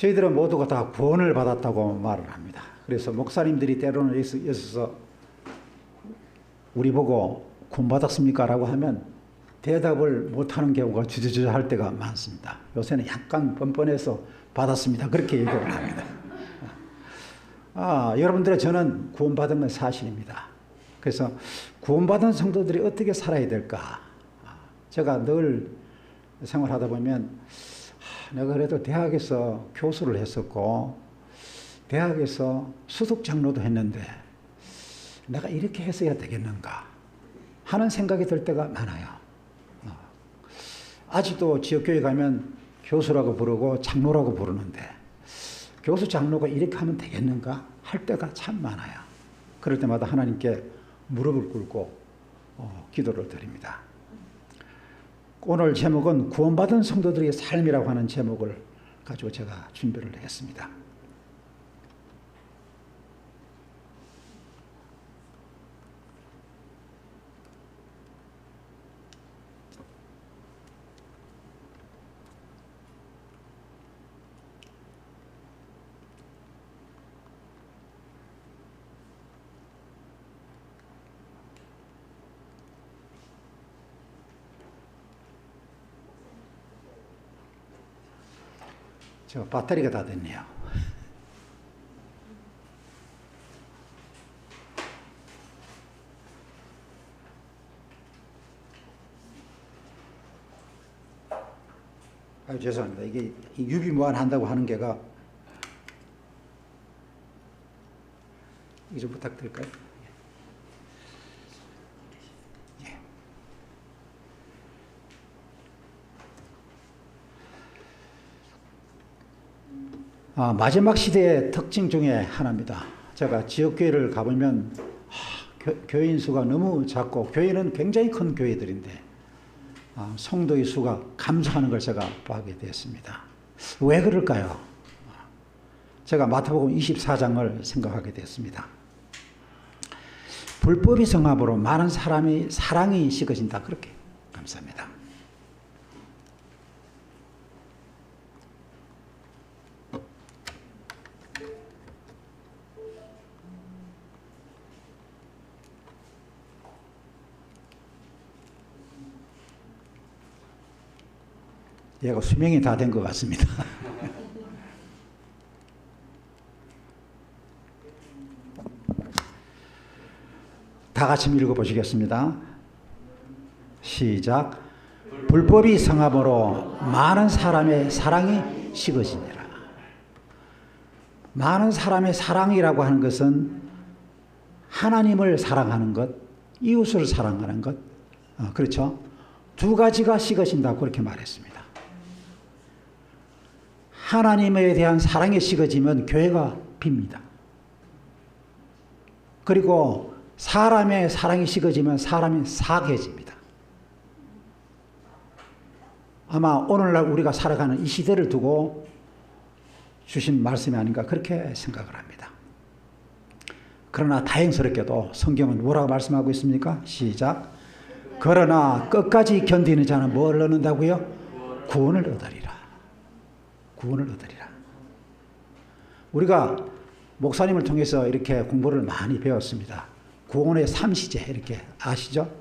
저희들은 모두가 다 구원을 받았다고 말을 합니다. 그래서 목사님들이 때로는 여기서 우리 보고 구원 받았습니까? 라고 하면 대답을 못하는 경우가 주저주저할 때가 많습니다. 요새는 약간 뻔뻔해서 받았습니다. 그렇게 얘기를 합니다. 여러분들의 저는 구원받은 건 사실입니다. 그래서 구원받은 성도들이 어떻게 살아야 될까? 제가 늘 생활하다 보면 내가 그래도 대학에서 교수를 했었고 대학에서 수석장로도 했는데 내가 이렇게 했어야 되겠는가 하는 생각이 들 때가 많아요. 아직도 지역교회 가면 교수라고 부르고 장로라고 부르는데 교수 장로가 이렇게 하면 되겠는가 할 때가 참 많아요. 그럴 때마다 하나님께 무릎을 꿇고 기도를 드립니다. 오늘 제목은 구원받은 성도들의 삶이라고 하는 제목을 가지고 제가 준비를 했습니다. 제가 배터리가 다 됐네요. 죄송합니다. 이게 유비무한 한다고 하는 게가 이거 좀 부탁드릴까요? 마지막 시대의 특징 중에 하나입니다. 제가 지역교회를 가보면 교인 수가 너무 작고 교회는 굉장히 큰 교회들인데 성도의 수가 감소하는 걸 제가 보게 되었습니다. 왜 그럴까요? 제가 마태복음 24장을 생각하게 되었습니다. 불법의 성함으로 많은 사람이 사랑이 식어진다. 그렇게 감사합니다. 얘가 수명이 다 된 것 같습니다. 다 같이 읽어보시겠습니다. 시작. 불법이 성함으로 많은 사람의 사랑이 식어지니라. 많은 사람의 사랑이라고 하는 것은 하나님을 사랑하는 것, 이웃을 사랑하는 것, 그렇죠? 두 가지가 식어진다고 그렇게 말했습니다. 하나님에 대한 사랑이 식어지면 교회가 빕니다. 그리고 사람의 사랑이 식어지면 사람이 사개집니다. 아마 오늘날 우리가 살아가는 이 시대를 두고 주신 말씀이 아닌가 그렇게 생각을 합니다. 그러나 다행스럽게도 성경은 뭐라고 말씀하고 있습니까? 시작. 그러나 끝까지 견디는 자는 뭘 얻는다고요? 구원을 얻으리라. 구원을 얻으리라. 우리가 목사님을 통해서 이렇게 공부를 많이 배웠습니다. 구원의 3시제 이렇게 아시죠?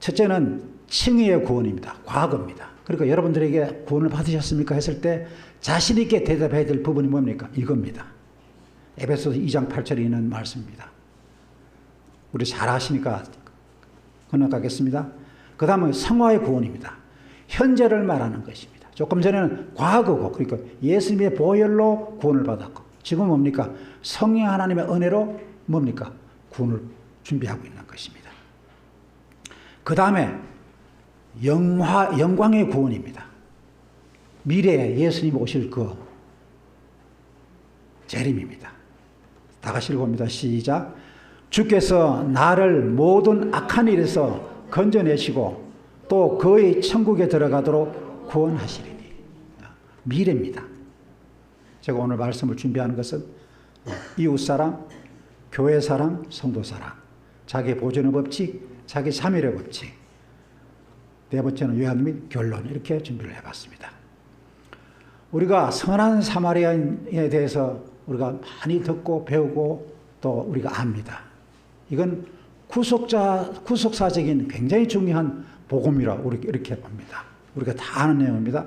첫째는 칭의의 구원입니다. 과거입니다. 그러니까 여러분들에게 구원을 받으셨습니까? 했을 때 자신 있게 대답해야 될 부분이 뭡니까? 이겁니다. 에베소서 2장 8절에 있는 말씀입니다. 우리 잘 아시니까 건너가겠습니다. 그 다음은 성화의 구원입니다. 현재를 말하는 것입니다. 조금 전에는 과거고, 그러니까 예수님의 보혈로 구원을 받았고, 지금 뭡니까? 성령 하나님의 은혜로 뭡니까? 구원을 준비하고 있는 것입니다. 그 다음에 영광의 구원입니다. 미래에 예수님 오실 그 재림입니다. 다 같이 읽어봅니다. 시작. 주께서 나를 모든 악한 일에서 건져내시고 또 그의 천국에 들어가도록 구원하시리니. 미래입니다. 제가 오늘 말씀을 준비하는 것은 이웃사랑, 교회사랑, 성도사랑, 자기 보존의 법칙, 자기 참여의 법칙, 네 번째는 요한 및 결론, 이렇게 준비를 해봤습니다. 우리가 선한 사마리아인에 대해서 우리가 많이 듣고 배우고 또 우리가 압니다. 이건 구속사적인 굉장히 중요한 복음이라 이렇게 봅니다. 우리가 다 아는 내용입니다.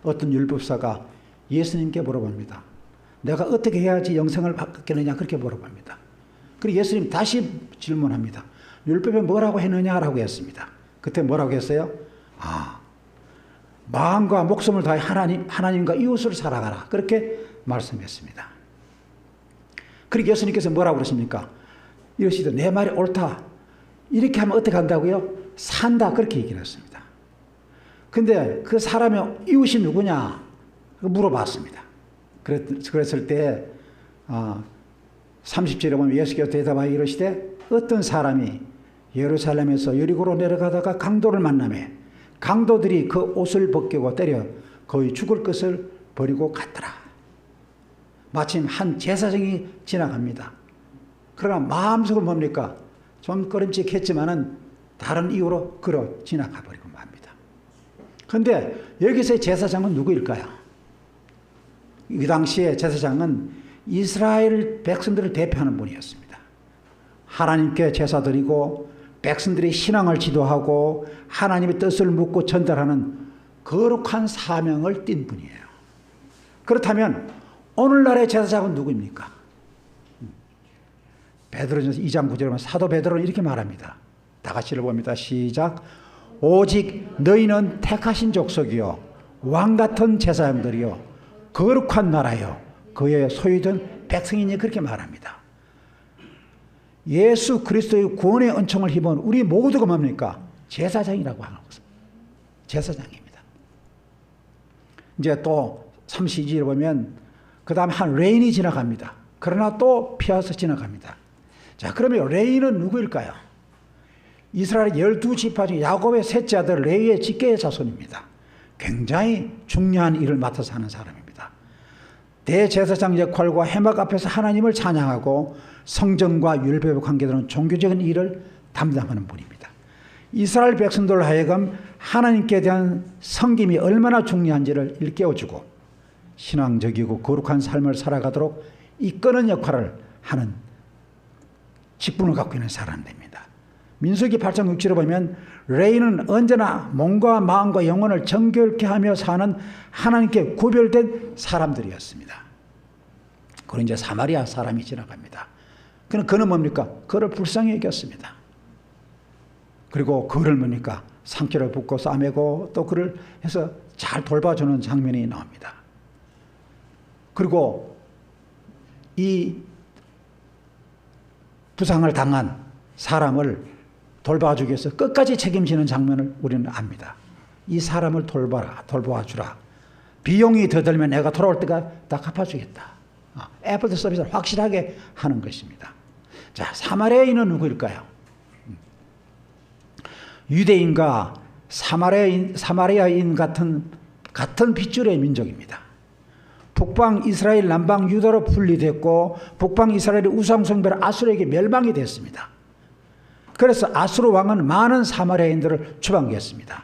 어떤 율법사가 예수님께 물어봅니다. 내가 어떻게 해야지 영생을 받겠느냐 그렇게 물어봅니다. 그리고 예수님 다시 질문합니다. 율법에 뭐라고 했느냐라고 했습니다. 그때 뭐라고 했어요? 마음과 목숨을 다해 하나님과 이웃을 사랑하라. 그렇게 말씀했습니다. 그리고 예수님께서 뭐라고 그러십니까? 이러시되 내 말이 옳다. 이렇게 하면 어떻게 한다고요? 산다. 그렇게 얘기를 했습니다. 근데 그 사람의 이웃이 누구냐? 물어봤습니다. 그랬을 때 30절에 보면 예수께서 대답하여 이르시되 어떤 사람이 예루살렘에서 여리고로 내려가다가 강도를 만나매 강도들이 그 옷을 벗기고 때려 거의 죽을 것을 버리고 갔더라. 마침 한 제사장이 지나갑니다. 그러나 마음속은 뭡니까? 좀 꺼림칙했지만은 다른 이유로 걸어 지나가 버리고 맙니다. 그런데 여기서의 제사장은 누구일까요? 이 당시에 제사장은 이스라엘 백성들을 대표하는 분이었습니다. 하나님께 제사 드리고 백성들의 신앙을 지도하고 하나님의 뜻을 묻고 전달하는 거룩한 사명을 띈 분이에요. 그렇다면 오늘날의 제사장은 누구입니까? 베드로전서 2장 9절에 보면 사도 베드로는 이렇게 말합니다. 다 같이 읽어봅니다. 시작. 오직 너희는 택하신 족속이요 왕같은 제사장들이요 거룩한 나라요 그의 소유된 백성이니 그렇게 말합니다. 예수 그리스도의 구원의 은총을 입은 우리 모두가 뭡니까? 제사장이라고 하는 것입니다. 제사장입니다. 이제 또 32절에 보면 그 다음에 한 레인이 지나갑니다. 그러나 또 피어서 지나갑니다. 자, 그러면 레인은 누구일까요? 이스라엘 12지파 중 야곱의 셋째 아들 레위의 직계의 자손입니다. 굉장히 중요한 일을 맡아서 하는 사람입니다. 대제사장 역할과 회막 앞에서 하나님을 찬양하고 성전과 율법에 관계되는 종교적인 일을 담당하는 분입니다. 이스라엘 백성들 하여금 하나님께 대한 섬김이 얼마나 중요한지를 일깨워주고 신앙적이고 거룩한 삶을 살아가도록 이끄는 역할을 하는 직분을 갖고 있는 사람입니다. 민수기 8장 6절에 보면 레위는 언제나 몸과 마음과 영혼을 정결케 하며 사는 하나님께 구별된 사람들이었습니다. 그리고 이제 사마리아 사람이 지나갑니다. 그는 뭡니까? 그를 불쌍히 여겼습니다. 그리고 그를 뭡니까? 상처를 붓고 싸매고 또 그를 해서 잘 돌봐주는 장면이 나옵니다. 그리고 이 부상을 당한 사람을 돌봐주기 위해서 끝까지 책임지는 장면을 우리는 압니다. 이 사람을 돌봐주라. 비용이 더 들면 내가 돌아올 때가 다 갚아주겠다. 애프터 서비스를 확실하게 하는 것입니다. 자, 사마리아인은 누구일까요? 유대인과 사마리아인 같은 핏줄의 민족입니다. 북방 이스라엘, 남방 유다로 분리됐고 북방 이스라엘의 우상숭배로 아수르에게 멸망이 됐습니다. 그래서 아수르 왕은 많은 사마리아인들을 추방했습니다.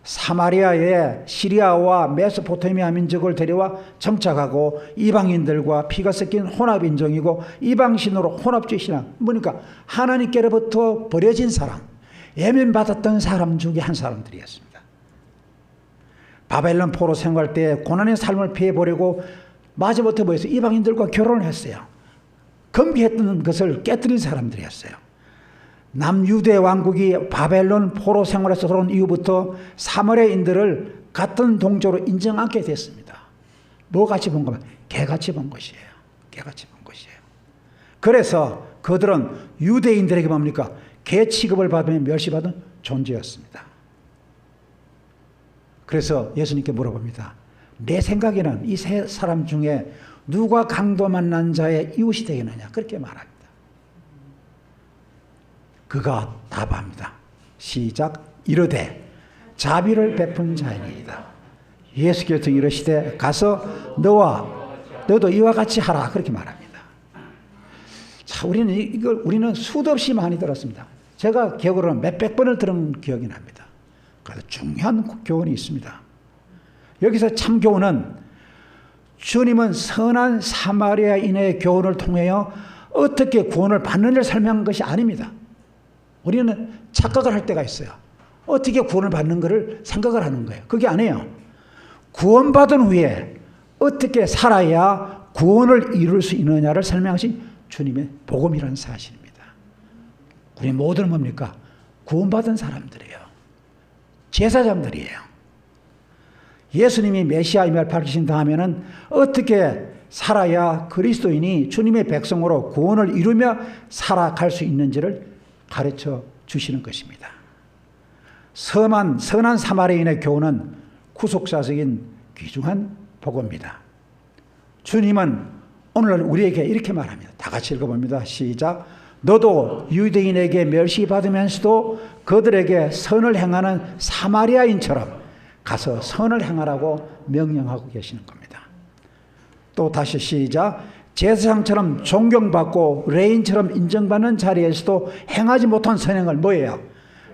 사마리아에 시리아와 메소포타미아 민족을 데려와 정착하고 이방인들과 피가 섞인 혼합인종이고 이방신으로 혼합주의 신앙, 뭐니까 하나님께로부터 버려진 사람, 예면받았던 사람 중에 한 사람들이었습니다. 바벨론 포로 생활 때 고난의 삶을 피해보려고 마지못해 보여서 이방인들과 결혼을 했어요. 금기했던 것을 깨뜨린 사람들이었어요. 남유대 왕국이 바벨론 포로 생활에서 돌아온 이후부터 사마리아인들을 같은 동족으로 인정 않게 됐습니다. 뭐같이 본 거면 개같이 본 것이에요. 개같이 본 것이에요. 그래서 그들은 유대인들에게 뭡니까? 개 취급을 받으며 멸시받은 존재였습니다. 그래서 예수님께 물어봅니다. 내 생각에는 이 세 사람 중에 누가 강도 만난 자의 이웃이 되겠느냐? 그렇게 말합니다. 그가 답합니다. 시작. 이르되 자비를 베푼 자이니이다. 예수께서 이르시되 가서 너도 이와 같이 하라. 그렇게 말합니다. 자, 우리는 수도 없이 많이 들었습니다. 제가 기억으로는 몇백 번을 들은 기억이 납니다. 그래서 중요한 교훈이 있습니다. 여기서 참 교훈은 주님은 선한 사마리아인의 교훈을 통하여 어떻게 구원을 받는지를 설명한 것이 아닙니다. 우리는 착각을 할 때가 있어요. 어떻게 구원을 받는 것을 생각을 하는 거예요. 그게 아니에요. 구원받은 후에 어떻게 살아야 구원을 이룰 수 있느냐를 설명하신 주님의 복음이라는 사실입니다. 우리 모두는 뭡니까? 구원받은 사람들이에요. 제사장들이에요. 예수님이 메시아임을 밝히신 다음에는 어떻게 살아야 그리스도인이 주님의 백성으로 구원을 이루며 살아갈 수 있는지를 가르쳐 주시는 것입니다. 선한 사마리아인의 교훈은 구속사적인 귀중한 복음입니다. 주님은 오늘 우리에게 이렇게 말합니다. 다 같이 읽어봅니다. 시작. 너도 유대인에게 멸시받으면서도 그들에게 선을 행하는 사마리아인처럼 가서 선을 행하라고 명령하고 계시는 겁니다. 또 다시 시작. 제사장처럼 존경받고 레인처럼 인정받는 자리에서도 행하지 못한 선행을 뭐예요?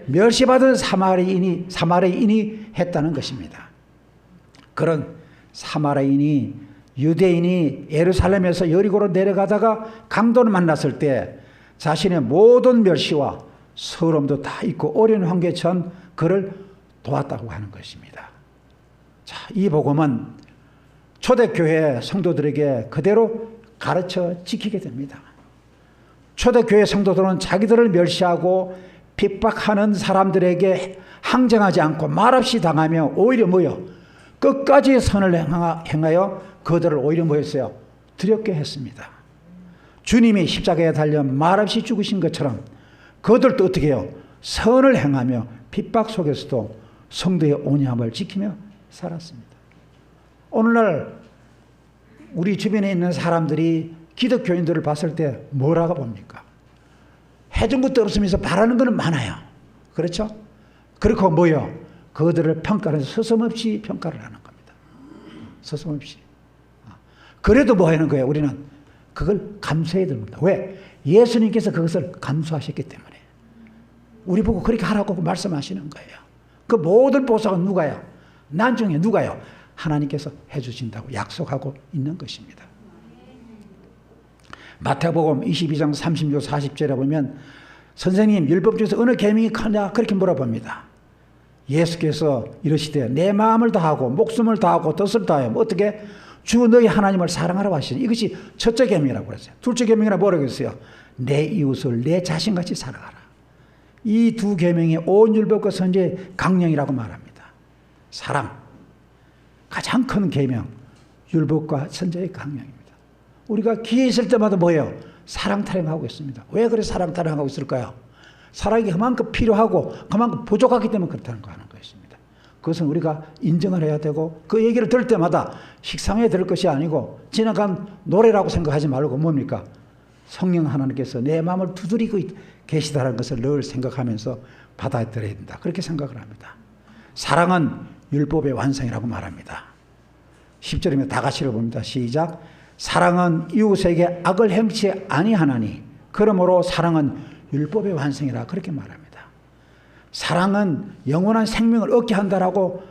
멸시받은 사마리아인이 했다는 것입니다. 그런 사마리아인이 유대인이 예루살렘에서 여리고로 내려가다가 강도를 만났을 때 자신의 모든 멸시와 서름도 다 있고 어려운 환경에 처한 그를 도왔다고 하는 것입니다. 자, 이 복음은 초대교회 성도들에게 그대로 가르쳐 지키게 됩니다. 초대교회 성도들은 자기들을 멸시하고 핍박하는 사람들에게 항쟁하지 않고 말없이 당하며 오히려 뭐요? 끝까지 선을 행하여 그들을 오히려 뭐였어요? 두렵게 했습니다. 주님이 십자가에 달려 말없이 죽으신 것처럼 그들도 어떻게 해요? 선을 행하며 핍박 속에서도 성도의 온유함을 지키며 살았습니다. 오늘날 우리 주변에 있는 사람들이 기독교인들을 봤을 때 뭐라고 봅니까? 해준 것도 없으면서 바라는 것은 많아요. 그렇죠? 그리고 뭐요? 그들을 평가를 서슴없이 평가를 하는 겁니다. 서슴없이. 그래도 뭐 하는 거예요? 우리는 그걸 감수해야 됩니다. 왜? 예수님께서 그것을 감수하셨기 때문에. 우리 보고 그렇게 하라고 말씀하시는 거예요. 그 모든 보상은 누가요? 나중에 누가요? 하나님께서 해주신다고 약속하고 있는 것입니다. 마태복음 22장 30절 40절에 보면 선생님 율법 중에서 어느 계명이 크냐 그렇게 물어봅니다. 예수께서 이러시되 내 마음을 다하고 목숨을 다하고 뜻을 다하여 어떻게 주 너희 하나님을 사랑하라고 하시니 이것이 첫째 계명이라고 그랬어요. 둘째 계명이라 뭐라고 했어요? 내 이웃을 내 자신같이 사랑하라. 이 두 계명이 온 율법과 선지의 강령이라고 말합니다. 사랑 가장 큰 계명 율법과 선지의 강령입니다. 우리가 기회 있을 때마다 뭐예요? 사랑 타령하고 있습니다. 왜 그래 사랑 타령하고 있을까요? 사랑이 그만큼 필요하고 그만큼 부족하기 때문에 그렇다는 거 하는 것입니다. 그것은 우리가 인정을 해야 되고 그 얘기를 들을 때마다 식상해 들을 것이 아니고 지나간 노래라고 생각하지 말고 뭡니까? 성령 하나님께서 내 마음을 두드리고 계시다는 것을 늘 생각하면서 받아들여야 된다. 그렇게 생각을 합니다. 사랑은 율법의 완성이라고 말합니다. 10절이면 다 같이 읽어봅니다. 시작. 사랑은 이웃에게 악을 행치 아니하나니 그러므로 사랑은 율법의 완성이라 그렇게 말합니다. 사랑은 영원한 생명을 얻게 한다라고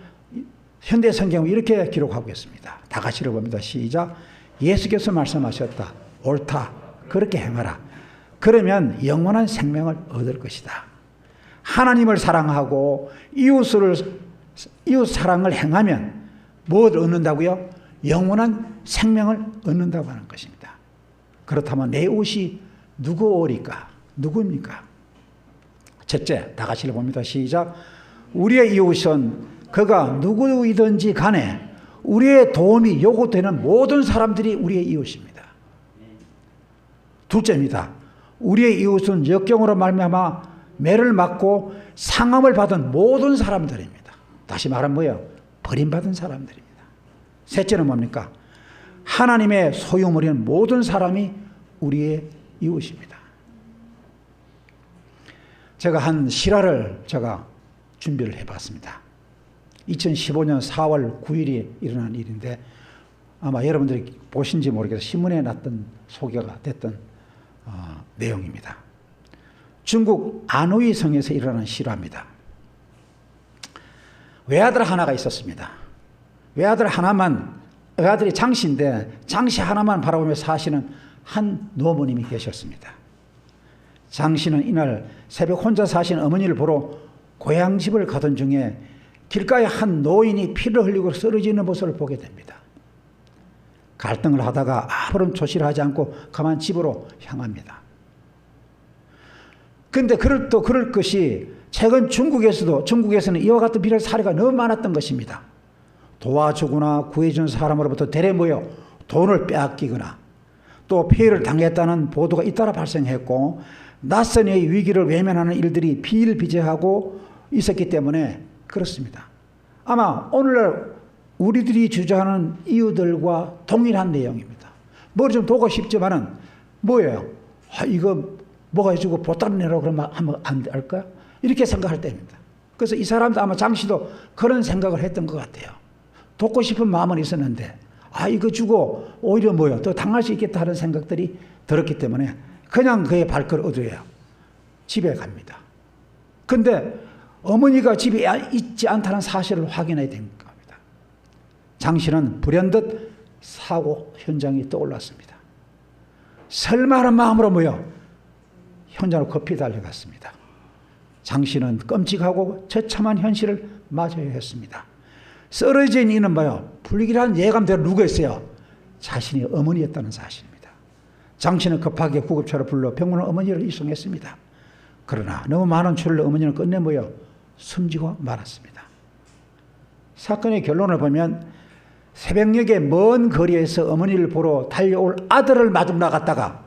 현대 성경은 이렇게 기록하고 있습니다. 다 같이 읽어봅니다. 시작. 예수께서 말씀하셨다. 옳다. 그렇게 행하라. 그러면 영원한 생명을 얻을 것이다. 하나님을 사랑하고 이웃 사랑을 행하면 무엇을 얻는다고요? 영원한 생명을 얻는다고 하는 것입니다. 그렇다면 내 이웃이 누구오리까? 누구입니까? 첫째, 다 같이 읽어봅니다. 시작. 우리의 이웃은 그가 누구이든지 간에 우리의 도움이 요구되는 모든 사람들이 우리의 이웃입니다. 둘째입니다. 우리의 이웃은 역경으로 말미암아 매를 맞고 상함을 받은 모든 사람들입니다. 다시 말하면 뭐예요? 버림받은 사람들입니다. 셋째는 뭡니까? 하나님의 소유물인 모든 사람이 우리의 이웃입니다. 제가 한 실화를 준비를 해봤습니다. 2015년 4월 9일이 일어난 일인데 아마 여러분들이 보신지 모르겠어요. 신문에 났던 소개가 됐던 내용입니다. 중국 안후이 성에서 일어난 실화입니다. 외아들 하나가 있었습니다. 외아들 하나만 아들이 장씨인데 장씨 하나만 바라보며 사시는 한 노모님이 계셨습니다. 장씨는 이날 새벽 혼자 사신 어머니를 보러 고향집을 가던 중에 길가에 한 노인이 피를 흘리고 쓰러지는 모습을 보게 됩니다. 갈등을 하다가 아무런 조치를 하지 않고 가만 집으로 향합니다. 그런데 그럴 것이 최근 중국에서는 이와 같은 비슷한 사례가 너무 많았던 것입니다. 도와주거나 구해준 사람으로부터 대래 모여 돈을 빼앗기거나 또 피해를 당했다는 보도가 잇따라 발생했고 낯선 이의 위기를 외면하는 일들이 비일비재하고 있었기 때문에 그렇습니다. 아마 오늘날 우리들이 주장하는 이유들과 동일한 내용입니다. 머리 좀 도고 싶지만은 뭐예요? 이거 뭐가 해주고 보따리 내라고 그러면 하면 안 될까? 이렇게 생각할 때입니다. 그래서 이 사람도 아마 장씨도 그런 생각을 했던 것 같아요. 돕고 싶은 마음은 있었는데 이거 주고 오히려 뭐요? 더 당할 수 있겠다 하는 생각들이 들었기 때문에 그냥 그의 발걸음 어두예요. 집에 갑니다. 근데 어머니가 집에 있지 않다는 사실을 확인해야 된 겁니다. 장씨는 불현듯 사고 현장이 떠올랐습니다. 설마 하는 마음으로 뭐요? 현장으로 급히 달려갔습니다. 장씨는 끔찍하고 처참한 현실을 맞아야 했습니다. 쓰러진 이는 뭐요? 불길한 예감대로 누구였어요? 자신이 어머니였다는 사실입니다. 장씨는 급하게 구급차를 불러 병원에 어머니를 이송했습니다. 그러나 너무 많은 추를 어머니는 끝내 뭐요? 숨지고 말았습니다. 사건의 결론을 보면 새벽녘에 먼 거리에서 어머니를 보러 달려올 아들을 마중 나갔다가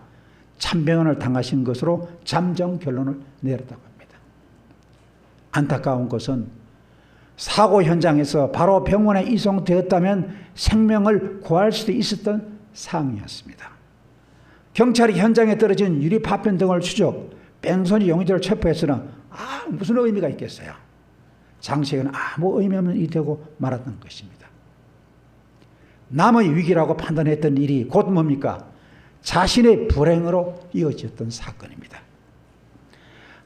참병원을 당하신 것으로 잠정 결론을 내렸다고 합니다. 안타까운 것은 사고 현장에서 바로 병원에 이송되었다면 생명을 구할 수도 있었던 상황이었습니다. 경찰이 현장에 떨어진 유리 파편 등을 추적, 뺑소니 용의자를 체포했으나 무슨 의미가 있겠어요? 장씨에게는 아무 의미 없는 일이 되고 말았던 것입니다. 남의 위기라고 판단했던 일이 곧 뭡니까? 자신의 불행으로 이어졌던 사건입니다.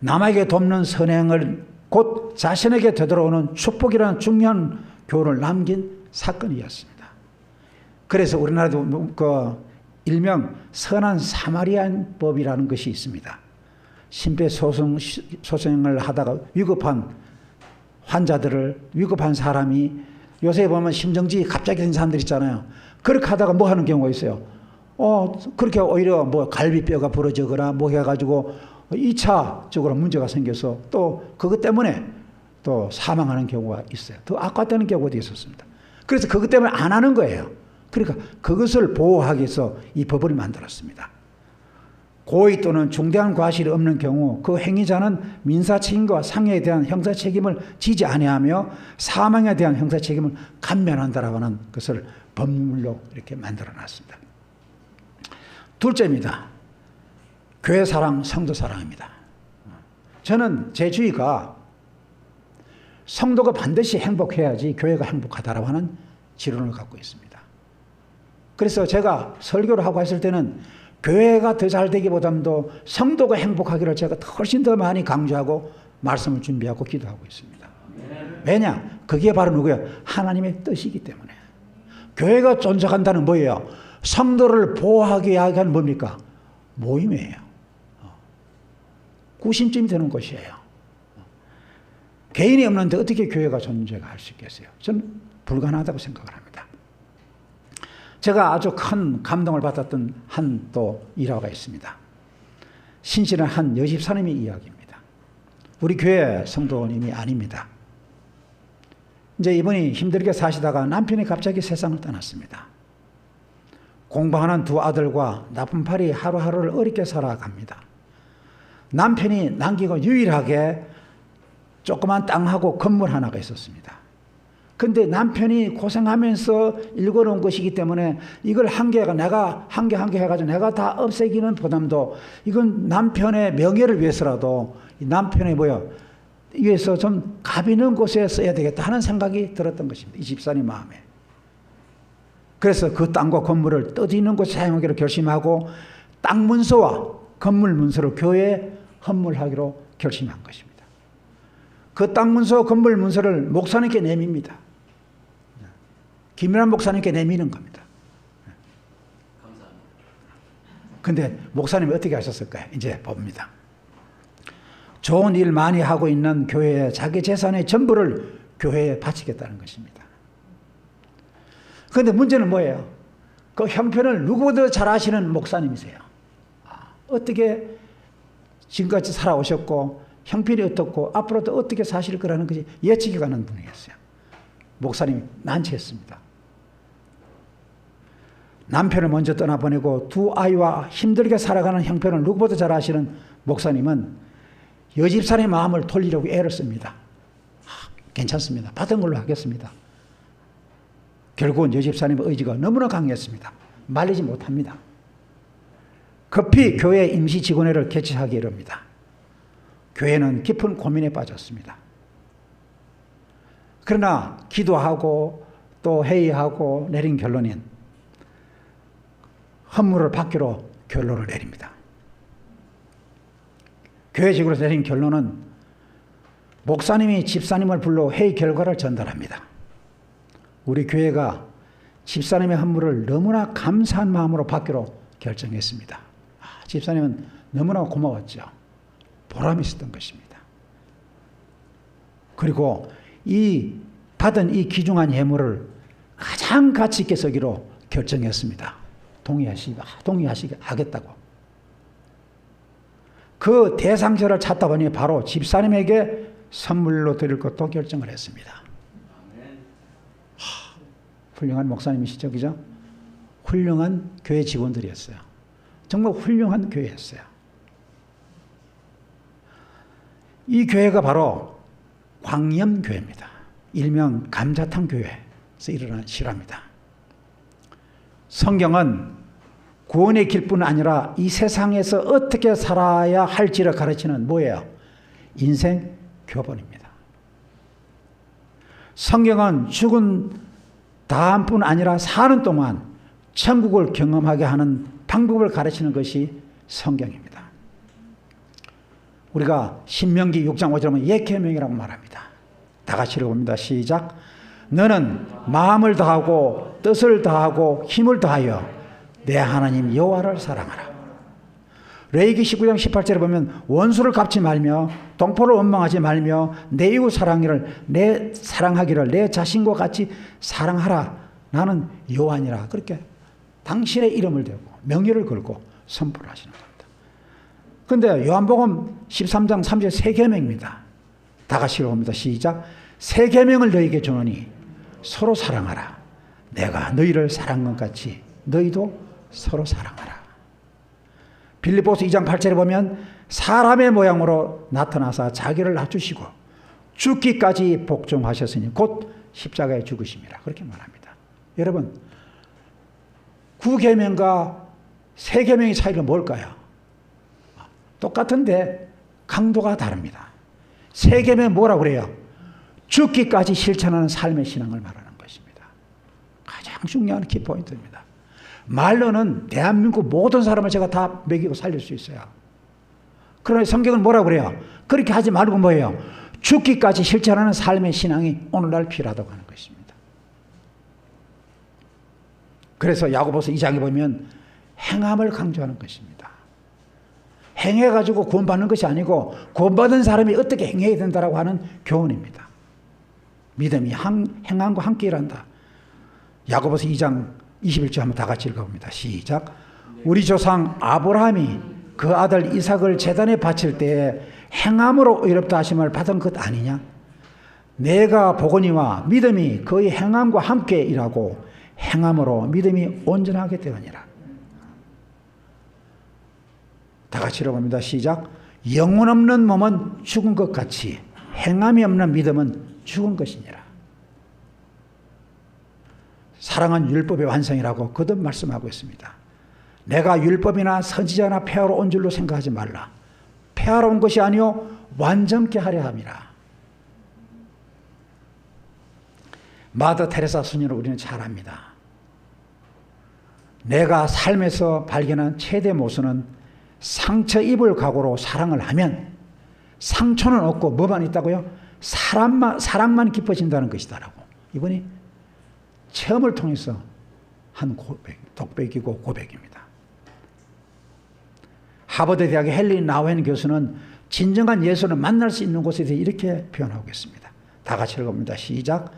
남에게 돕는 선행을 곧 자신에게 되돌아오는 축복이라는 중요한 교훈을 남긴 사건이었습니다. 그래서 우리나라도 일명 선한 사마리안법이라는 것이 있습니다. 심폐소생을 하다가 위급한 사람이 요새 보면 심정지 갑자기 된 사람들 있잖아요. 그렇게 하다가 뭐 하는 경우가 있어요. 그렇게 오히려 갈비뼈가 부러지거나 뭐 해가지고 2차적으로 문제가 생겨서 또 그것 때문에 또 사망하는 경우가 있어요. 더 악화되는 경우도 있었습니다. 그래서 그것 때문에 안 하는 거예요. 그러니까 그것을 보호하기 위해서 이 법을 만들었습니다. 고의 또는 중대한 과실이 없는 경우 그 행위자는 민사책임과 상해에 대한 형사책임을 지지 아니하며 사망에 대한 형사책임을 감면한다라고 하는 것을 법률로 이렇게 만들어놨습니다. 둘째입니다. 교회 사랑, 성도 사랑입니다. 저는 제 주의가 성도가 반드시 행복해야지 교회가 행복하다라고 하는 지론을 갖고 있습니다. 그래서 제가 설교를 하고 했을 때는 교회가 더 잘 되기보다도 성도가 행복하기를 제가 훨씬 더 많이 강조하고 말씀을 준비하고 기도하고 있습니다. 왜냐? 그게 바로 누구예요? 하나님의 뜻이기 때문에. 교회가 존재한다는 뭐예요? 성도를 보호하기 위한 뭡니까? 모임이에요. 구심점이 되는 것이에요. 개인이 없는데 어떻게 교회가 존재할 수 있겠어요? 저는 불가능하다고 생각을 합니다. 제가 아주 큰 감동을 받았던 한 또 일화가 있습니다. 신실한 한 여집사님의 이야기입니다. 우리 교회 성도님이 아닙니다. 이제 이분이 힘들게 사시다가 남편이 갑자기 세상을 떠났습니다. 공부하는 두 아들과 나쁜팔이 하루하루를 어렵게 살아갑니다. 남편이 남기고 유일하게 조그만 땅하고 건물 하나가 있었습니다. 근데 남편이 고생하면서 읽어놓은 것이기 때문에 이걸 내가 한 개 해가지고 내가 다 없애기는 보담도 이건 남편의 명예를 위해서라도 남편의 위해서 좀 값 있는 곳에 써야 되겠다 하는 생각이 들었던 것입니다. 이 집사님 마음에. 그래서 그 땅과 건물을 뜻 있는 곳에 사용하기로 결심하고 땅 문서와 건물 문서를 교회에 헌물하기로 결심한 것입니다. 그 땅 문서, 건물 문서를 목사님께 내밉니다. 김일환 목사님께 내미는 겁니다. 근데 목사님이 어떻게 하셨을까요? 이제 봅니다. 좋은 일 많이 하고 있는 교회에 자기 재산의 전부를 교회에 바치겠다는 것입니다. 그런데 문제는 뭐예요? 그 형편을 누구보다 잘 아시는 목사님이세요. 어떻게 지금까지 살아오셨고 형편이 어떻고 앞으로도 어떻게 사실 거라는 것이 예측이 가는 분이었어요. 목사님이 난처했습니다. 남편을 먼저 떠나보내고 두 아이와 힘들게 살아가는 형편을 누구보다 잘 아시는 목사님은 여집사의 마음을 돌리려고 애를 씁니다. 괜찮습니다. 받은 걸로 하겠습니다. 결국은 여집사님의 의지가 너무나 강했습니다. 말리지 못합니다. 급히 교회 임시 직원회를 개최하기 이릅니다. 교회는 깊은 고민에 빠졌습니다. 그러나 기도하고 또 회의하고 내린 결론인 헌물을 받기로 결론을 내립니다. 교회직으로 내린 결론은 목사님이 집사님을 불러 회의 결과를 전달합니다. 우리 교회가 집사님의 헌물을 너무나 감사한 마음으로 받기로 결정했습니다. 집사님은 너무나 고마웠죠. 보람이 있었던 것입니다. 그리고 이 받은 이 귀중한 예물을 가장 가치 있게 쓰기로 결정했습니다. 동의하겠다고. 그 대상자를 찾다 보니 바로 집사님에게 선물로 드릴 것도 결정을 했습니다. 훌륭한 목사님이시죠, 그죠? 훌륭한 교회 직원들이었어요. 정말 훌륭한 교회였어요. 이 교회가 바로 광염교회입니다. 일명 감자탕 교회에서 일어난 실화입니다. 성경은 구원의 길뿐 아니라 이 세상에서 어떻게 살아야 할지를 가르치는 뭐예요? 인생 교본입니다. 성경은 죽은 다음뿐 아니라 사는 동안 천국을 경험하게 하는 방법을 가르치는 것이 성경입니다. 우리가 신명기 6장 5절에 보면 예계명이라고 말합니다. 다 같이 읽어봅니다. 시작. 너는 마음을 다하고 뜻을 다하고 힘을 다하여 내 하나님 여호와를 사랑하라. 레위기 19장 18절에 보면 원수를 갚지 말며 동포를 원망하지 말며 내 이웃 사랑하기를 내 자신과 같이 사랑하라. 나는 여호와니라. 그렇게 당신의 이름을 대고 명예를 걸고 선포를 하시는 겁니다. 그런데 요한복음 13장 3절 세 계명입니다. 다 같이 읽어봅니다. 시작. 세 계명을 너희에게 주노니 서로 사랑하라. 내가 너희를 사랑한 것 같이 너희도 서로 사랑하라. 빌립보서 2장 8절에 보면 사람의 모양으로 나타나사 자기를 낮추시고 죽기까지 복종하셨으니 곧 십자가에 죽으심이라. 그렇게 말합니다. 여러분, 9계명과 3계명의 차이가 뭘까요? 똑같은데 강도가 다릅니다. 3계명은 뭐라고 그래요? 죽기까지 실천하는 삶의 신앙을 말하는 것입니다. 가장 중요한 키포인트입니다. 말로는 대한민국 모든 사람을 제가 다 먹이고 살릴 수 있어요. 그러나 성경은 뭐라고 그래요? 그렇게 하지 말고 뭐예요? 죽기까지 실천하는 삶의 신앙이 오늘날 필요하다고 하는 것입니다. 그래서 야고보서 2장에 보면 행함을 강조하는 것입니다. 행해가지고 구원받는 것이 아니고 구원받은 사람이 어떻게 행해야 된다고 하는 교훈입니다. 믿음이 행함과 함께 일한다. 야고보서 2장 21절 한번 다 같이 읽어봅니다. 시작. 우리 조상 아브라함이 그 아들 이삭을 제단에 바칠 때에 행함으로 의롭다 하심을 받은 것 아니냐? 내가 보거니와 믿음이 그의 행함과 함께 일하고 행함으로 믿음이 온전하게 되느니라. 다 같이 읽어봅니다. 시작. 영혼 없는 몸은 죽은 것 같이 행함이 없는 믿음은 죽은 것이니라. 사랑은 율법의 완성이라고 거듭 말씀하고 있습니다. 내가 율법이나 선지자나 폐하러 온 줄로 생각하지 말라. 폐하러 온 것이 아니요 완전케 하려 함이라. 마더 테레사 수녀를 우리는 잘 압니다. 내가 삶에서 발견한 최대 모순은 상처 입을 각오로 사랑을 하면 상처는 없고 뭐만 있다고요? 사랑만 깊어진다는 것이다라고. 이분이 체험을 통해서 한 독백이고 고백입니다. 하버드 대학의 헨리 나우엔 교수는 진정한 예수를 만날 수 있는 곳에 대해 이렇게 표현하고 있습니다. 다 같이 읽어봅니다. 시작.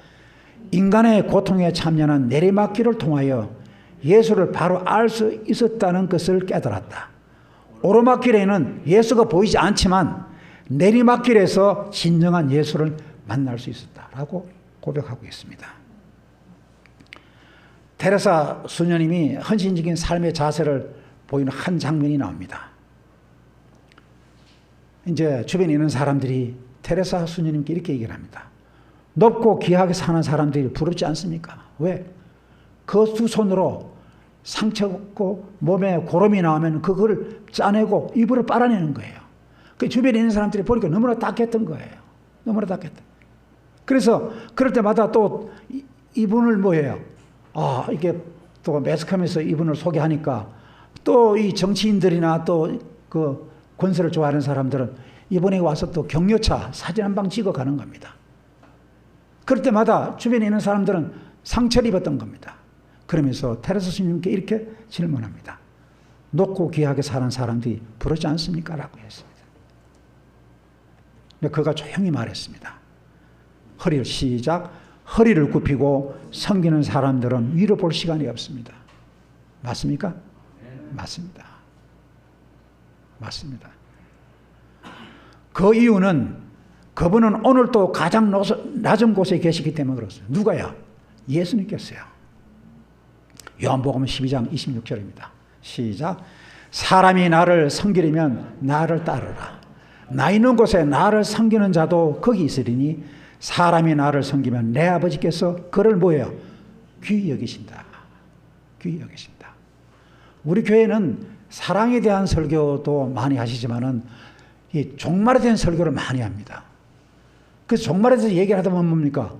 인간의 고통에 참여하는 내리막길을 통하여 예수를 바로 알 수 있었다는 것을 깨달았다. 오르막길에는 예수가 보이지 않지만 내리막길에서 진정한 예수를 만날 수 있었다라고 고백하고 있습니다. 테레사 수녀님이 헌신적인 삶의 자세를 보이는 한 장면이 나옵니다. 이제 주변에 있는 사람들이 테레사 수녀님께 이렇게 얘기를 합니다. 높고 귀하게 사는 사람들이 부럽지 않습니까? 왜? 그 두 손으로 상처 없고 몸에 고름이 나오면 그걸 짜내고 이불을 빨아내는 거예요. 그 주변에 있는 사람들이 보니까 너무나 딱했던 거예요. 너무나 딱했다. 그래서 그럴 때마다 또 이분을 뭐예요? 이게 또 매스컴에서 이분을 소개하니까 또 이 정치인들이나 또 그 권세를 좋아하는 사람들은 이분에게 와서 또 격려차 사진 한 방 찍어 가는 겁니다. 그럴 때마다 주변에 있는 사람들은 상처를 입었던 겁니다. 그러면서 테레사 스님께 이렇게 질문합니다. 높고 귀하게 사는 사람들이 부럽지 않습니까? 라고 했습니다. 그가 조용히 말했습니다. 허리를 굽히고 섬기는 사람들은 위로 볼 시간이 없습니다. 맞습니까? 맞습니다. 맞습니다. 그 이유는 그분은 오늘 또 가장 낮은 곳에 계시기 때문에 그렇습니다. 누가요? 예수님께서요. 요한복음 12장 26절입니다. 시작. 사람이 나를 섬기려면 나를 따르라. 나 있는 곳에 나를 섬기는 자도 거기 있으리니 사람이 나를 섬기면 내 아버지께서 그를 뭐예요? 귀히 여기신다. 귀히 여기신다. 우리 교회는 사랑에 대한 설교도 많이 하시지만은 이 종말에 대한 설교를 많이 합니다. 그래서 종말에 대해서 얘기를 하다 보면 뭡니까?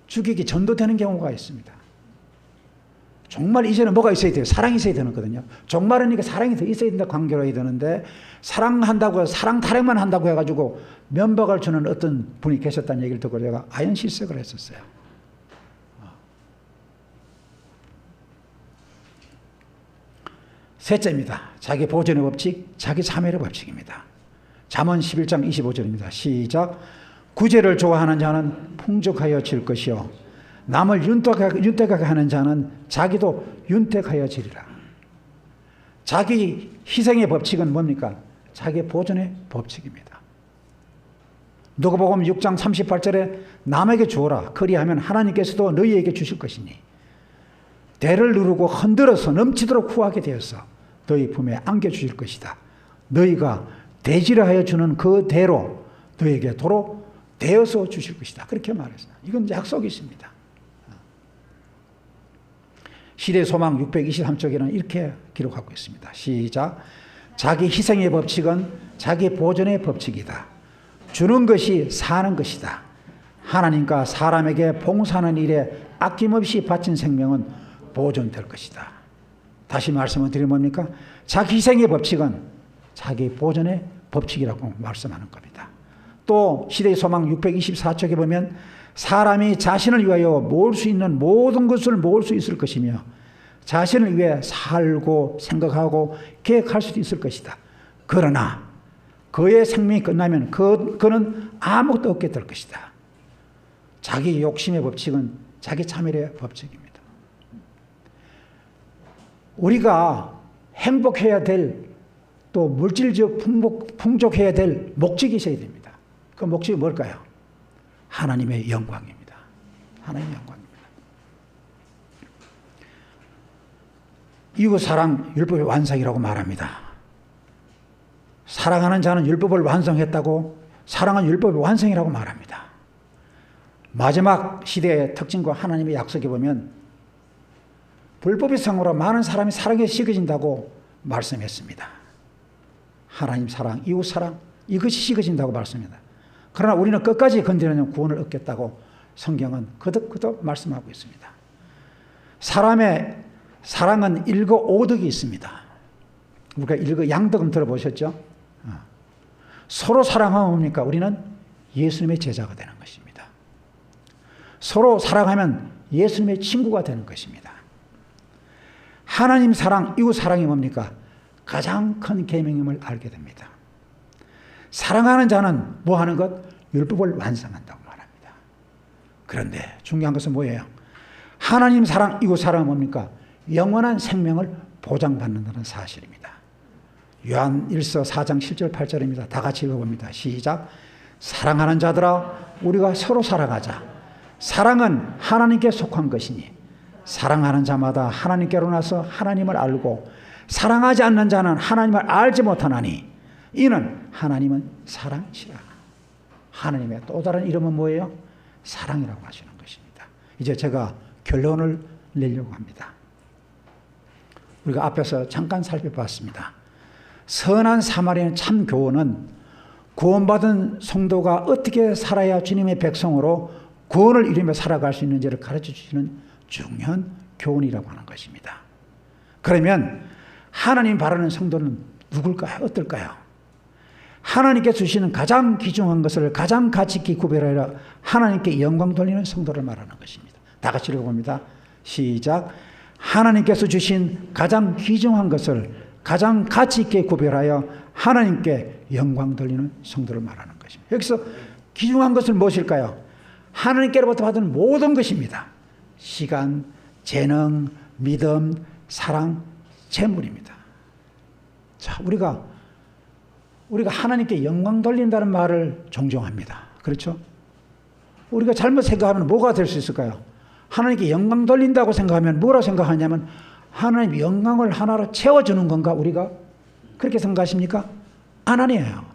죽이기 전도되는 경우가 있습니다. 정말 이제는 뭐가 있어야 돼요? 사랑이 있어야 되거든요. 종말이니까 사랑이 더 있어야 된다, 관계로 해야 되는데 사랑한다고 사랑 타령만 한다고 해가지고 면박을 주는 어떤 분이 계셨다는 얘기를 듣고 제가 아연실색을 했었어요. 셋째입니다. 자기 보존의 법칙, 자기 참회의 법칙입니다. 잠언 11장 25절입니다. 시작. 구제를 좋아하는 자는 풍족하여질 것이요 남을 윤택하게 하는 자는 자기도 윤택하여지리라. 자기 희생의 법칙은 뭡니까? 자기 보존의 법칙입니다. 누가복음 6장 38절에 남에게 주어라. 그리하면 하나님께서도 너희에게 주실 것이니 대를 누르고 흔들어서 넘치도록 후하게 되어서 너희 품에 안겨주실 것이다. 너희가 대지를 하여 주는 그 대로 너희에게 도로 되어서 주실 것이다. 그렇게 말했어요. 이건 약속이십니다. 시대 소망 623쪽에는 이렇게 기록하고 있습니다. 시작. 자기 희생의 법칙은 자기 보존의 법칙이다. 주는 것이 사는 것이다. 하나님과 사람에게 봉사하는 일에 아낌없이 바친 생명은 보존될 것이다. 다시 말씀을 드리면 뭡니까? 자기 희생의 법칙은 자기 보존의 법칙이라고 말씀하는 겁니다. 또 시대의 소망 624쪽에 보면 사람이 자신을 위하여 모을 수 있는 모든 것을 모을 수 있을 것이며 자신을 위해 살고 생각하고 계획할 수도 있을 것이다. 그러나 그의 생명이 끝나면 그는 아무것도 없게 될 것이다. 자기 욕심의 법칙은 자기 참회의 법칙입니다. 우리가 행복해야 될 또 물질적 풍족해야 될 목적이 있어야 됩니다. 그 목적이 뭘까요? 하나님의 영광입니다. 하나님의 영광입니다. 이웃 사랑 율법의 완성이라고 말합니다. 사랑하는 자는 율법을 완성했다고 사랑은 율법의 완성이라고 말합니다. 마지막 시대의 특징과 하나님의 약속에 보면 불법의 성으로 많은 사람이 사랑에 식어진다고 말씀했습니다. 하나님 사랑, 이웃 사랑 이것이 식어진다고 말씀합니다. 그러나 우리는 끝까지 건드리는 구원을 얻겠다고 성경은 거듭 말씀하고 있습니다. 사람의 사랑은 일거오덕이 있습니다. 우리가 일거양덕은 들어보셨죠? 서로 사랑하면 뭡니까? 우리는 예수님의 제자가 되는 것입니다. 서로 사랑하면 예수님의 친구가 되는 것입니다. 하나님 사랑, 이웃 사랑이 뭡니까? 가장 큰 계명임을 알게 됩니다. 사랑하는 자는 뭐 하는 것? 율법을 완성한다고 말합니다. 그런데 중요한 것은 뭐예요? 하나님 사랑, 이웃 사랑은 뭡니까? 영원한 생명을 보장받는다는 사실입니다. 요한 1서 4장 7절 8절입니다. 다 같이 읽어봅니다. 시작. 사랑하는 자들아 우리가 서로 사랑하자. 사랑은 하나님께 속한 것이니 사랑하는 자마다 하나님께로 나서 하나님을 알고 사랑하지 않는 자는 하나님을 알지 못하나니 이는 하나님은 사랑이시라. 하나님의 또 다른 이름은 뭐예요? 사랑이라고 하시는 것입니다. 이제 제가 결론을 내려고 합니다. 우리가 앞에서 잠깐 살펴봤습니다. 선한 사마리아인 참 교훈은 구원받은 성도가 어떻게 살아야 주님의 백성으로 구원을 이루며 살아갈 수 있는지를 가르쳐 주시는 중요한 교훈이라고 하는 것입니다. 그러면 하나님 바라는 성도는 누굴까요? 어떨까요? 하나님께 주시는 가장 귀중한 것을 가장 가치 있게 구별하여 하나님께 영광 돌리는 성도를 말하는 것입니다. 다 같이 읽어봅니다. 시작. 하나님께서 주신 가장 귀중한 것을 가장 가치 있게 구별하여 하나님께 영광 돌리는 성도를 말하는 것입니다. 여기서 귀중한 것은 무엇일까요? 하나님께로부터 받은 모든 것입니다. 시간, 재능, 믿음, 사랑, 재물입니다. 자, 우리가 하나님께 영광 돌린다는 말을 종종 합니다. 그렇죠? 우리가 잘못 생각하면 뭐가 될 수 있을까요? 하나님께 영광 돌린다고 생각하면 뭐라고 생각하냐면 하나님 영광을 하나로 채워주는 건가 우리가? 그렇게 생각하십니까? 아니에요.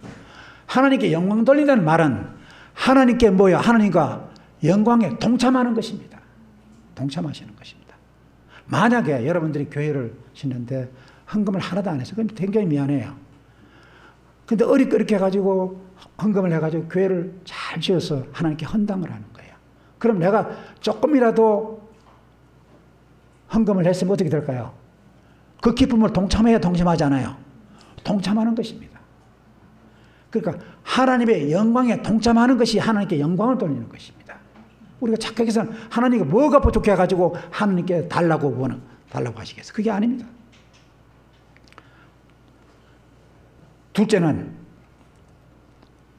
하나님께 영광 돌린다는 말은 하나님께 뭐야? 하나님과 영광에 동참하는 것입니다. 동참하시는 것입니다. 만약에 여러분들이 교회를 짓는데 헌금을 하나도 안 해서 그럼 굉장히 미안해요. 근데 어렵게 해가지고 헌금을 해가지고 교회를 잘 지어서 하나님께 헌당을 하는 거예요. 그럼 내가 조금이라도 헌금을 했으면 어떻게 될까요? 그 기쁨을 동참해야 동참하지 않아요? 동참하는 것입니다. 그러니까 하나님의 영광에 동참하는 것이 하나님께 영광을 돌리는 것입니다. 우리가 착각해서는 하나님께 뭐가 부족해가지고 하나님께 달라고 하시겠어요? 그게 아닙니다. 둘째는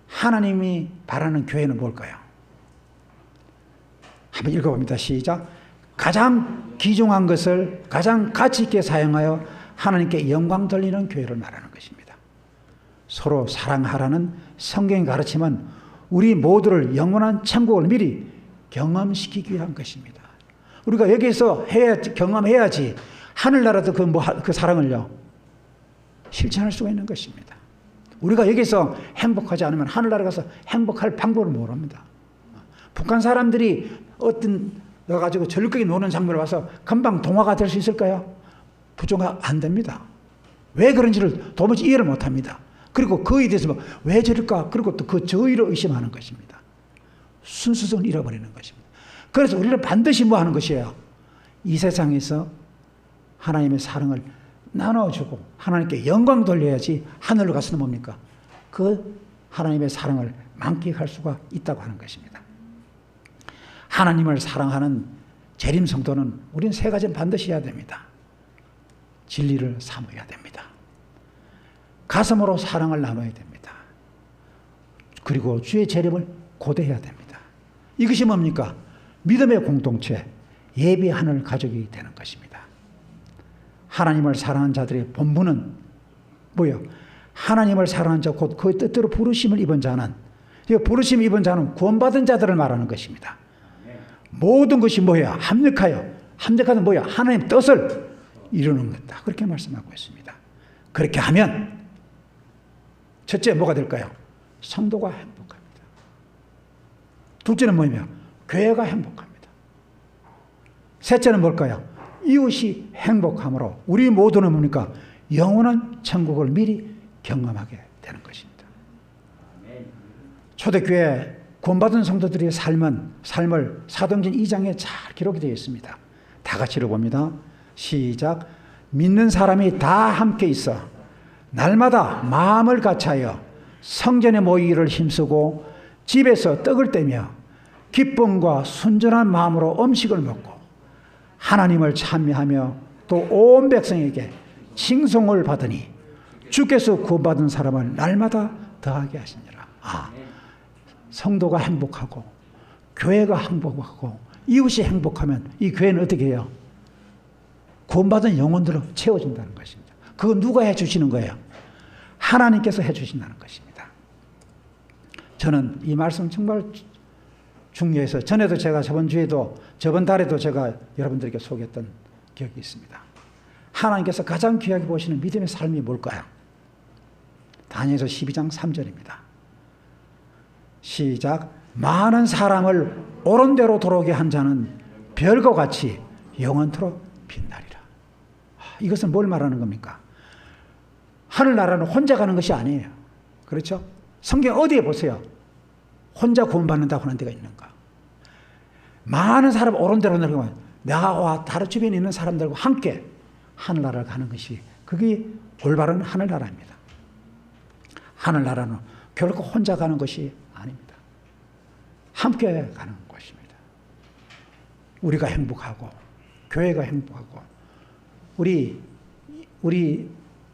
하나님이 바라는 교회는 뭘까요? 한번 읽어봅니다. 시작. 가장 귀중한 것을 가장 가치 있게 사용하여 하나님께 영광 돌리는 교회를 말하는 것입니다. 서로 사랑하라는 성경의 가르침은 우리 모두를 영원한 천국을 미리 경험시키기 위한 것입니다. 우리가 여기서 경험해야지 하늘나라도 그 사랑을요 실천할 수가 있는 것입니다. 우리가 여기서 행복하지 않으면 하늘나라 가서 행복할 방법을 모릅니다. 북한 사람들이 어떤 가지고 즐겁게 노는 장면을 봐서 금방 동화가 될 수 있을까요? 부정가 안 됩니다. 왜 그런지를 도무지 이해를 못합니다. 그리고 그에 대해서 왜 저럴까? 그리고 또 그 저의를 의심하는 것입니다. 순수성을 잃어버리는 것입니다. 그래서 우리는 반드시 뭐 하는 것이에요? 이 세상에서 하나님의 사랑을 나눠주고 하나님께 영광 돌려야지 하늘로 가서는 뭡니까? 그 하나님의 사랑을 만끽할 수가 있다고 하는 것입니다. 하나님을 사랑하는 재림 성도는 우리는 세 가지는 반드시 해야 됩니다. 진리를 사모해야 됩니다. 가슴으로 사랑을 나눠야 됩니다. 그리고 주의 재림을 고대해야 됩니다. 이것이 뭡니까? 믿음의 공동체, 예비 하늘 가족이 되는 것입니다. 하나님을 사랑하는 자들의 본분은 뭐예요? 하나님을 사랑하는 자, 곧 그의 뜻대로 부르심을 입은 자는, 부르심 입은 자는 구원받은 자들을 말하는 것입니다. 모든 것이 뭐야? 합력하는 뭐야? 하나님 뜻을 이루는 것다. 그렇게 말씀하고 있습니다. 그렇게 하면 첫째 뭐가 될까요? 성도가 행복합니다. 둘째는 뭐냐면 교회가 행복합니다. 셋째는 뭘까요? 이웃이 행복함으로 우리 모두는 뭡니까? 영원한 천국을 미리 경험하게 되는 것입니다. 초대교회 구원받은 성도들의 삶을 사도행전 2장에 잘 기록이 되어 있습니다. 다 같이 읽어봅니다. 시작. 믿는 사람이 다 함께 있어 날마다 마음을 같이하여 성전에 모이기를 힘쓰고 집에서 떡을 떼며 기쁨과 순전한 마음으로 음식을 먹고 하나님을 찬미하며 또 온 백성에게 칭송을 받으니 주께서 구원받은 사람을 날마다 더하게 하시니라. 성도가 행복하고 교회가 행복하고 이웃이 행복하면 이 교회는 어떻게 해요? 구원받은 영혼들로 채워진다는 것입니다. 그거 누가 해주시는 거예요? 하나님께서 해주신다는 것입니다. 저는 이 말씀 정말 중요해서 전에도 제가 저번 달에도 제가 여러분들에게 소개했던 기억이 있습니다. 하나님께서 가장 귀하게 보시는 믿음의 삶이 뭘까요? 다니엘서 12장 3절입니다. 시작. 많은 사람을 옳은 대로 돌아오게 한 자는 별과 같이 영원토록 빛나리라. 이것은 뭘 말하는 겁니까? 하늘나라는 혼자 가는 것이 아니에요. 그렇죠? 성경 어디에 보세요? 혼자 구원받는다고 하는 데가 있는가? 많은 사람 옳은 대로 내려가면 나와 다른 주변에 있는 사람들과 함께 하늘나라를 가는 것이 그게 올바른 하늘나라입니다. 하늘나라는 결코 혼자 가는 것이 아닙니다. 함께 가는 것입니다. 우리가 행복하고 교회가 행복하고 우리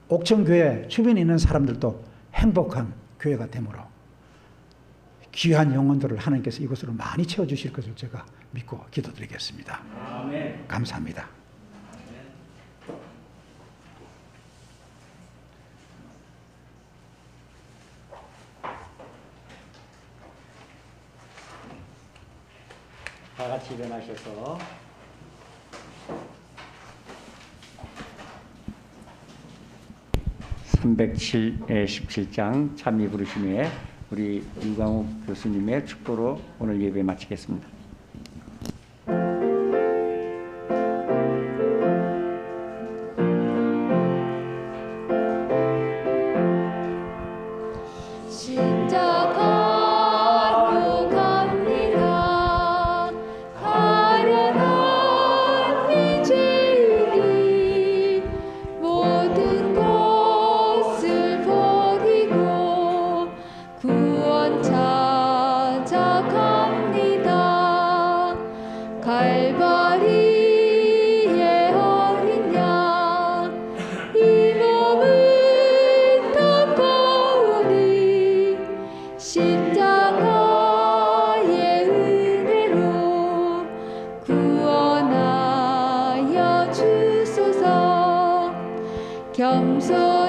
옥천교회 주변에 있는 사람들도 행복한 교회가 되므로 귀한 영혼들을 하나님께서 이곳으로 많이 채워주실 것을 제가 믿고 기도드리겠습니다. 아멘. 감사합니다. 다 같이 일어나셔서 (317장) 찬미 부르심 후에 우리 유광욱 교수님의 축도로 오늘 예배 마치겠습니다.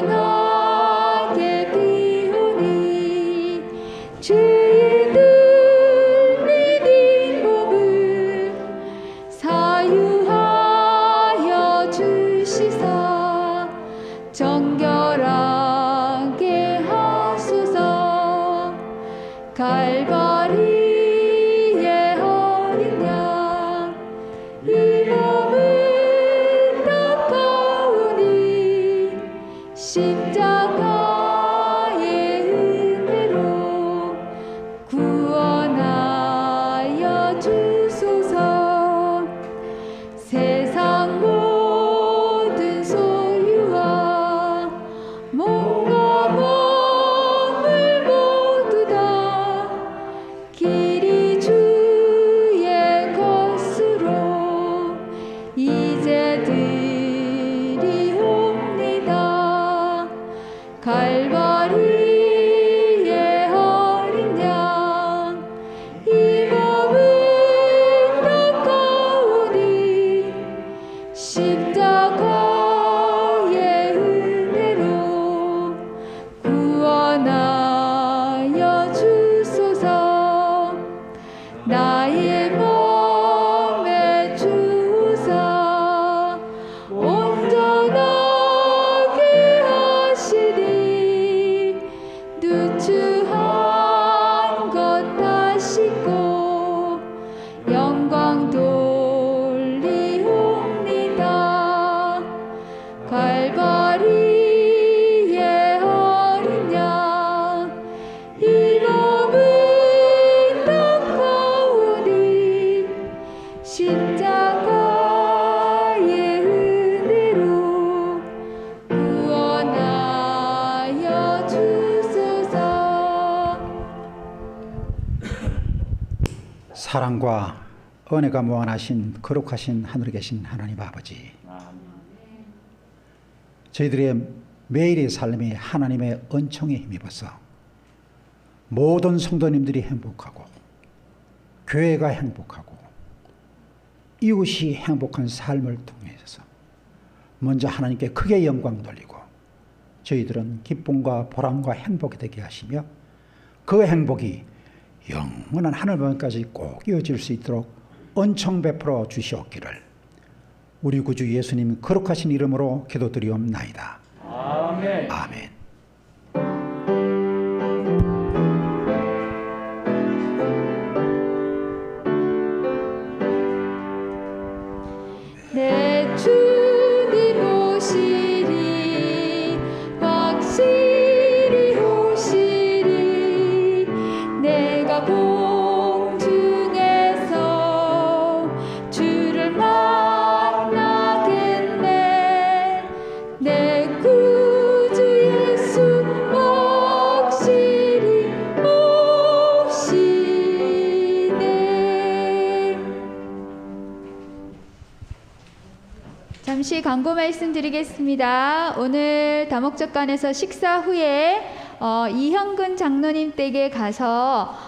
겸손하게 비우니 주의 들리는 몸을 사유하여 주시사 정결하게 하소서. 갈바리의 어린 양 이 몸을 닦아오니 십자가의 은혜로 구원하여 주소서. 세상 모든 소유와 몸과 몸을 모두 다 길이 주의 것으로 이제 드리옵니다. 갈바리의 어린 양 이 몸을 닦아오니 십자가의 은혜로 구원하여 주소서. 나의 몸에 주사 온전하게 하시니 누추한 것 다 씻고 영광 돌리옵니다. 사랑과 은혜가 무한하신 거룩하신 하늘에 계신 하나님 아버지, 저희들의 매일의 삶이 하나님의 은총에 힘입어서 모든 성도님들이 행복하고 교회가 행복하고 이웃이 행복한 삶을 통해서 먼저 하나님께 크게 영광 돌리고 저희들은 기쁨과 보람과 행복이 되게 하시며 그 행복이 영원한 하늘방까지 꼭 이어질 수 있도록 은총 베풀어 주시옵기를 우리 구주 예수님 거룩하신 이름으로 기도드리옵나이다. 아멘. 아멘. 내 주님 오시리 확실히 오시리 내가 공중에서 주를 만나겠네 내 구주 예수 확실히 오시네. 잠시 광고 말씀드리겠습니다. 오늘 다목적관에서 식사 후에 이형근 장로님 댁에 가서